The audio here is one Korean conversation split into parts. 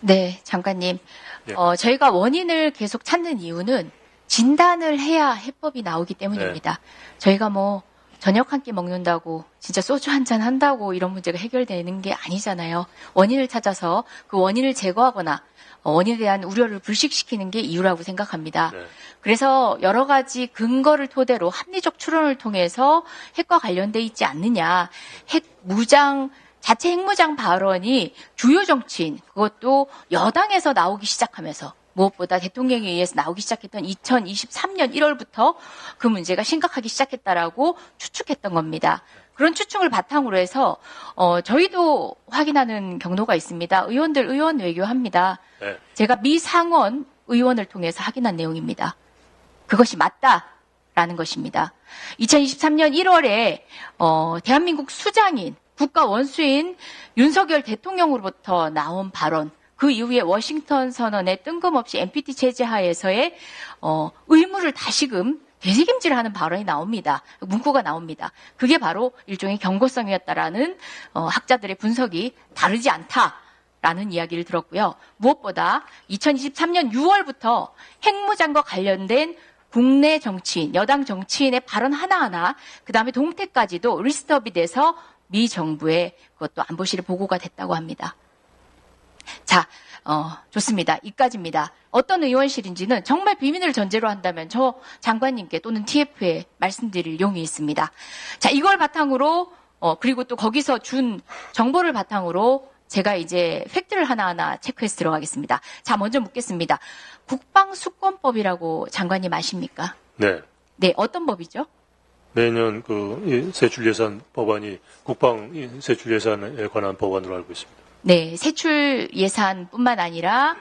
네, 장관님. 네. 저희가 원인을 계속 찾는 이유는 진단을 해야 해법이 나오기 때문입니다. 저희가 뭐 저녁 한 끼 먹는다고 진짜 소주 한 잔 한다고 이런 문제가 해결되는 게 아니잖아요. 원인을 찾아서 그 원인을 제거하거나 원인에 대한 우려를 불식시키는 게 이유라고 생각합니다. 네. 그래서 여러 가지 근거를 토대로 합리적 추론을 통해서 핵과 관련돼 있지 않느냐. 자체 핵무장 발언이 주요 정치인, 그것도 여당에서 나오기 시작하면서 무엇보다 대통령에 의해서 나오기 시작했던 2023년 1월부터 그 문제가 심각하기 시작했다라고 추측했던 겁니다. 그런 추측을 바탕으로 해서 저희도 확인하는 경로가 있습니다. 의원들 의원 외교합니다. 네. 제가 미 상원 의원을 통해서 확인한 내용입니다. 그것이 맞다라는 것입니다. 2023년 1월에 대한민국 수장인 국가 원수인 윤석열 대통령으로부터 나온 발언, 그 이후에 워싱턴 선언의 뜬금없이 NPT 제재 하에서의 의무를 다시금 되새김질하는 발언이 나옵니다. 문구가 나옵니다. 그게 바로 일종의 경고성이었다라는 학자들의 분석이 다르지 않다라는 이야기를 들었고요. 무엇보다 2023년 6월부터 핵무장과 관련된 국내 정치인, 여당 정치인의 발언 하나하나, 그 다음에 동태까지도 리스트업이 돼서 미 정부에 그것도 안보실에 보고가 됐다고 합니다. 자, 좋습니다. 이까지입니다. 어떤 의원실인지는 정말 비밀을 전제로 한다면 저 장관님께 또는 TF에 말씀드릴 용이 있습니다. 자, 이걸 바탕으로 그리고 또 거기서 준 정보를 바탕으로 제가 이제 팩트를 하나하나 체크해서 들어가겠습니다. 자, 먼저 묻겠습니다. 국방수권법이라고 장관님 아십니까? 네. 네, 어떤 법이죠? 매년 세출 예산 법안이 국방 세출 예산에 관한 법안으로 알고 있습니다. 네, 세출 예산뿐만 아니라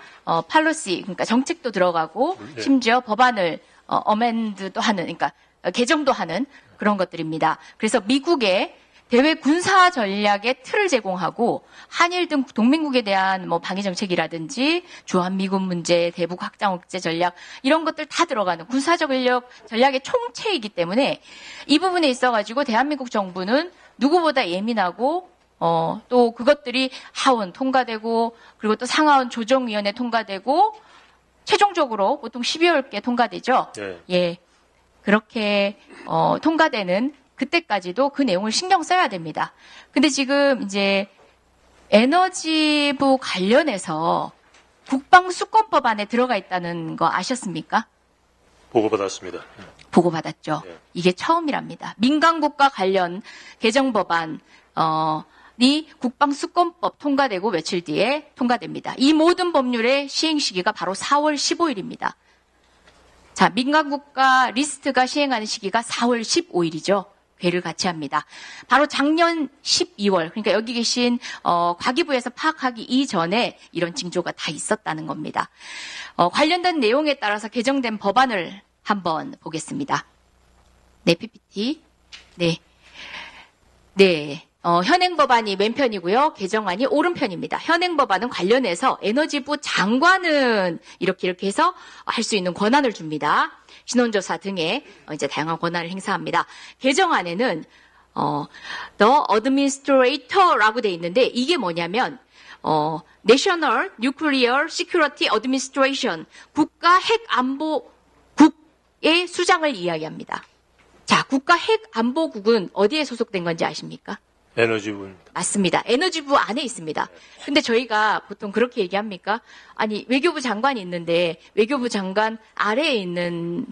팔로시, 그러니까 정책도 들어가고 네. 심지어 법안을 어멘드도 하는, 그러니까 개정도 하는 그런 것들입니다. 그래서 미국의 대외 군사 전략의 틀을 제공하고 한일 등 동맹국에 대한 뭐 방위 정책이라든지 주한미군 문제, 대북 확장 억제 전략 이런 것들 다 들어가는 군사적 전략의 총체이기 때문에 이 부분에 있어가지고 대한민국 정부는 누구보다 예민하고 또 그것들이 하원 통과되고 그리고 또 상하원 조정위원회 통과되고 최종적으로 보통 12월께 통과되죠. 네. 예, 그렇게 통과되는 그때까지도 그 내용을 신경 써야 됩니다. 근데 지금 이제 에너지부 관련해서 국방수권법 안에 들어가 있다는 거 아셨습니까? 보고받았습니다. 보고받았죠. 네. 이게 처음이랍니다. 민간국가 관련 개정법안 이 국방수권법 통과되고 며칠 뒤에 통과됩니다. 이 모든 법률의 시행 시기가 바로 4월 15일입니다. 자, 민간국가 리스트가 시행하는 시기가 4월 15일이죠. 괴를 같이 합니다. 바로 작년 12월, 그러니까 여기 계신 과기부에서 파악하기 이전에 이런 징조가 다 있었다는 겁니다. 관련된 내용에 따라서 개정된 법안을 한번 보겠습니다. 네, PPT. 네. 현행 법안이 왼편이고요. 개정안이 오른편입니다. 현행 법안은 관련해서 에너지부 장관은 이렇게 해서 할 수 있는 권한을 줍니다. 신원조사 등의 이제 다양한 권한을 행사합니다. 개정안에는 The Administrator라고 돼 있는데 이게 뭐냐면 National Nuclear Security Administration 국가 핵안보국의 수장을 이야기합니다. 자, 국가 핵안보국은 어디에 소속된 건지 아십니까? 에너지부입니다. 맞습니다. 에너지부 안에 있습니다. 근데 저희가 보통 그렇게 얘기합니까? 아니, 외교부 장관이 있는데 외교부 장관 아래에 있는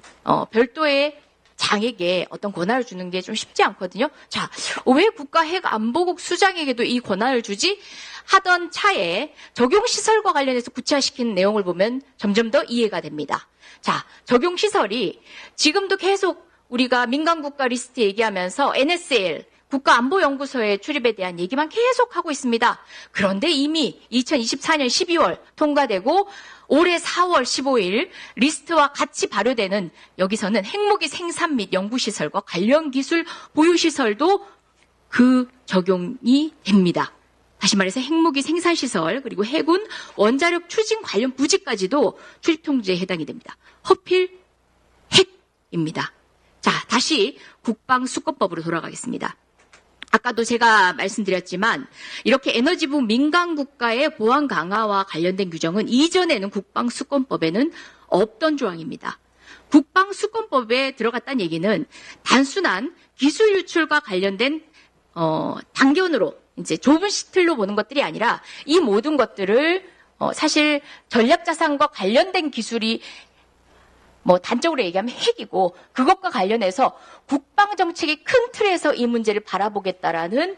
별도의 장에게 어떤 권한을 주는 게 좀 쉽지 않거든요. 자, 왜 국가 핵안보국 수장에게도 이 권한을 주지? 하던 차에 적용시설과 관련해서 구체화시키는 내용을 보면 점점 더 이해가 됩니다. 자, 적용시설이 지금도 계속 우리가 민간국가 리스트 얘기하면서 NSL, 국가안보연구소의 출입에 대한 얘기만 계속 하고 있습니다. 그런데 이미 2024년 12월 통과되고 올해 4월 15일 리스트와 같이 발효되는 여기서는 핵무기 생산 및 연구시설과 관련 기술 보유시설도 그 적용이 됩니다. 다시 말해서 핵무기 생산시설 그리고 해군 원자력 추진 관련 부지까지도 출입통제에 해당이 됩니다. 허필 핵입니다. 자, 다시 국방수권법으로 돌아가겠습니다. 아까도 제가 말씀드렸지만 이렇게 에너지부 민간 국가의 보안 강화와 관련된 규정은 이전에는 국방수권법에는 없던 조항입니다. 국방수권법에 들어갔다는 얘기는 단순한 기술 유출과 관련된 단견으로 이제 좁은 시틀로 보는 것들이 아니라 이 모든 것들을 사실 전략자산과 관련된 기술이 단적으로 얘기하면 핵이고 그것과 관련해서 국방정책의 큰 틀에서 이 문제를 바라보겠다라는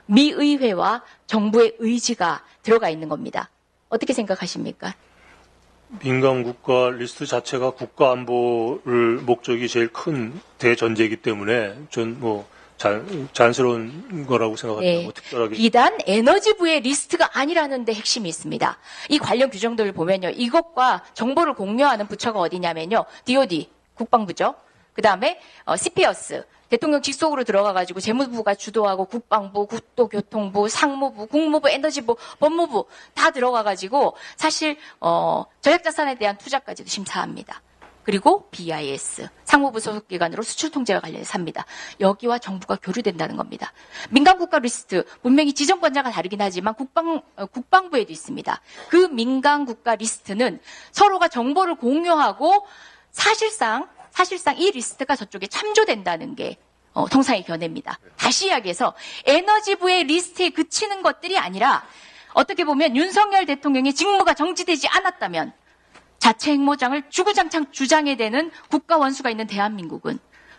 미 의회와 정부의 의지가 들어가 있는 겁니다. 어떻게 생각하십니까? 민간 국가 리스트 자체가 국가 안보를 목적이 제일 큰 대전제이기 때문에 전 자연스러운 거라고 생각합니다. 네. 특별하게. 비단 에너지부의 리스트가 아니라는 데 핵심이 있습니다. 이 관련 규정들을 보면요. 이것과 정보를 공유하는 부처가 어디냐면요. DOD, 국방부죠. 그 다음에 CPS, 대통령 직속으로 들어가가지고 재무부가 주도하고 국방부, 국토교통부, 상무부, 국무부, 에너지부, 법무부 다 들어가가지고 사실 전략자산에 대한 투자까지도 심사합니다. 그리고 BIS, 상무부 소속기관으로 수출통제와 관련해서 합니다. 여기와 정부가 교류된다는 겁니다. 민간국가 리스트, 분명히 지정권자가 다르긴 하지만 국방부에도 있습니다. 그 민간국가 리스트는 서로가 정보를 공유하고 사실상 이 리스트가 저쪽에 참조된다는 게 통상의 견해입니다. 다시 이야기해서 에너지부의 리스트에 그치는 것들이 아니라 어떻게 보면 윤석열 대통령의 직무가 정지되지 않았다면 자체 핵무장을 주구장창 주장해야 되는 국가 원수가 있는 대한민국은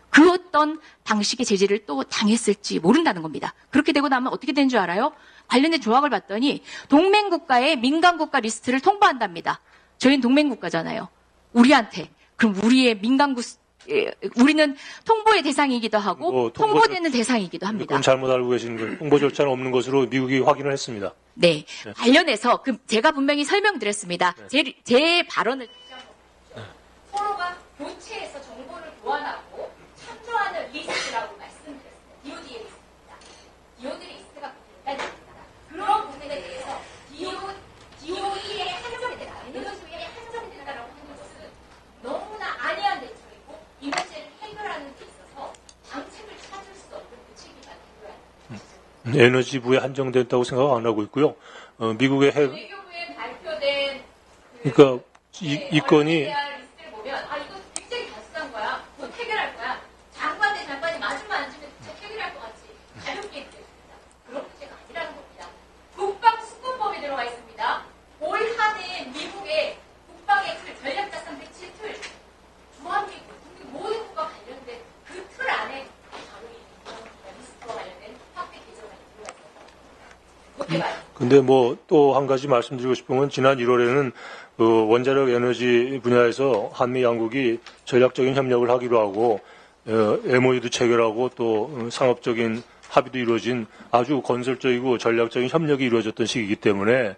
그 어떤 방식의 제재를 또 당했을지 모른다는 겁니다. 그렇게 되고 나면 어떻게 되는 줄 알아요? 관련된 조항을 봤더니 동맹국가의 민간국가 리스트를 통보한답니다. 저희는 동맹국가잖아요. 우리한테. 그럼 우리의 우리는 통보의 대상이기도 하고 통보되는 대상이기도 합니다. 그건 잘못 알고 계시는 거예요. 홍보 절차는 없는 것으로 미국이 확인을 했습니다. 네. 관련해서 제가 분명히 설명드렸습니다. 제 발언을 서로가 교체해서 정보를 교환하고 참조하는 리스트라고 말씀드렸습니다. DOD의 리스트입니다. DOD 리스트가 있다는 겁니다. 그런 부분에 대해서 DOE의 한정이 된다. 에너지부의 한정이 된다라고 하는 것은 너무나 안이한 대처이고 이 문제를 해결하는 데 있어서 방책을 찾을 수 없는 무책임한 대우라는 에너지부에 한정됐다고 생각 안 하고 있고요. 미국의 외교부에 발표된 그러니까 이 건이 리스트를 보면 이거 굉장히 단순한 거야. 곧 해결할 거야. 장관 대 장관이 마주만 앉으면 진짜 해결할 것 같이 가볍게 느껴집니다. 그런 문제가 아니라는 겁니다. 국방수권법에 들어가 있습니다. 올 한해 미국의 국방의 틀, 전략자산 배치 틀, 주한미군 등등 모든 국가 관련된 그 틀 안에 바로 이 리스트와 관련된 확대 개정안이 들어가 있습니다. 그렇게 봐요. 근데 또 한 가지 말씀드리고 싶은 건 지난 1월에는 원자력 에너지 분야에서 한미 양국이 전략적인 협력을 하기로 하고 MOU도 체결하고 또 상업적인 합의도 이루어진 아주 건설적이고 전략적인 협력이 이루어졌던 시기이기 때문에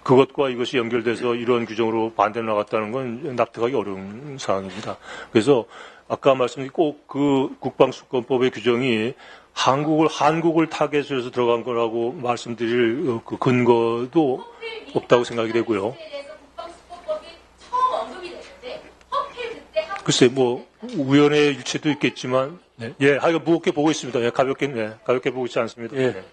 그것과 이것이 연결돼서 이런 규정으로 반대로 나갔다는 건 납득하기 어려운 사항입니다. 그래서 아까 말씀드린 꼭 그 국방수권법의 규정이 한국을 타겟으로 들어간 거라고 말씀드릴 그 근거도 없다고 생각이 되고요. 글쎄, 우연의 일치도 있겠지만, 하여간 무겁게 보고 있습니다. 가볍게 보고 있지 않습니다. 예.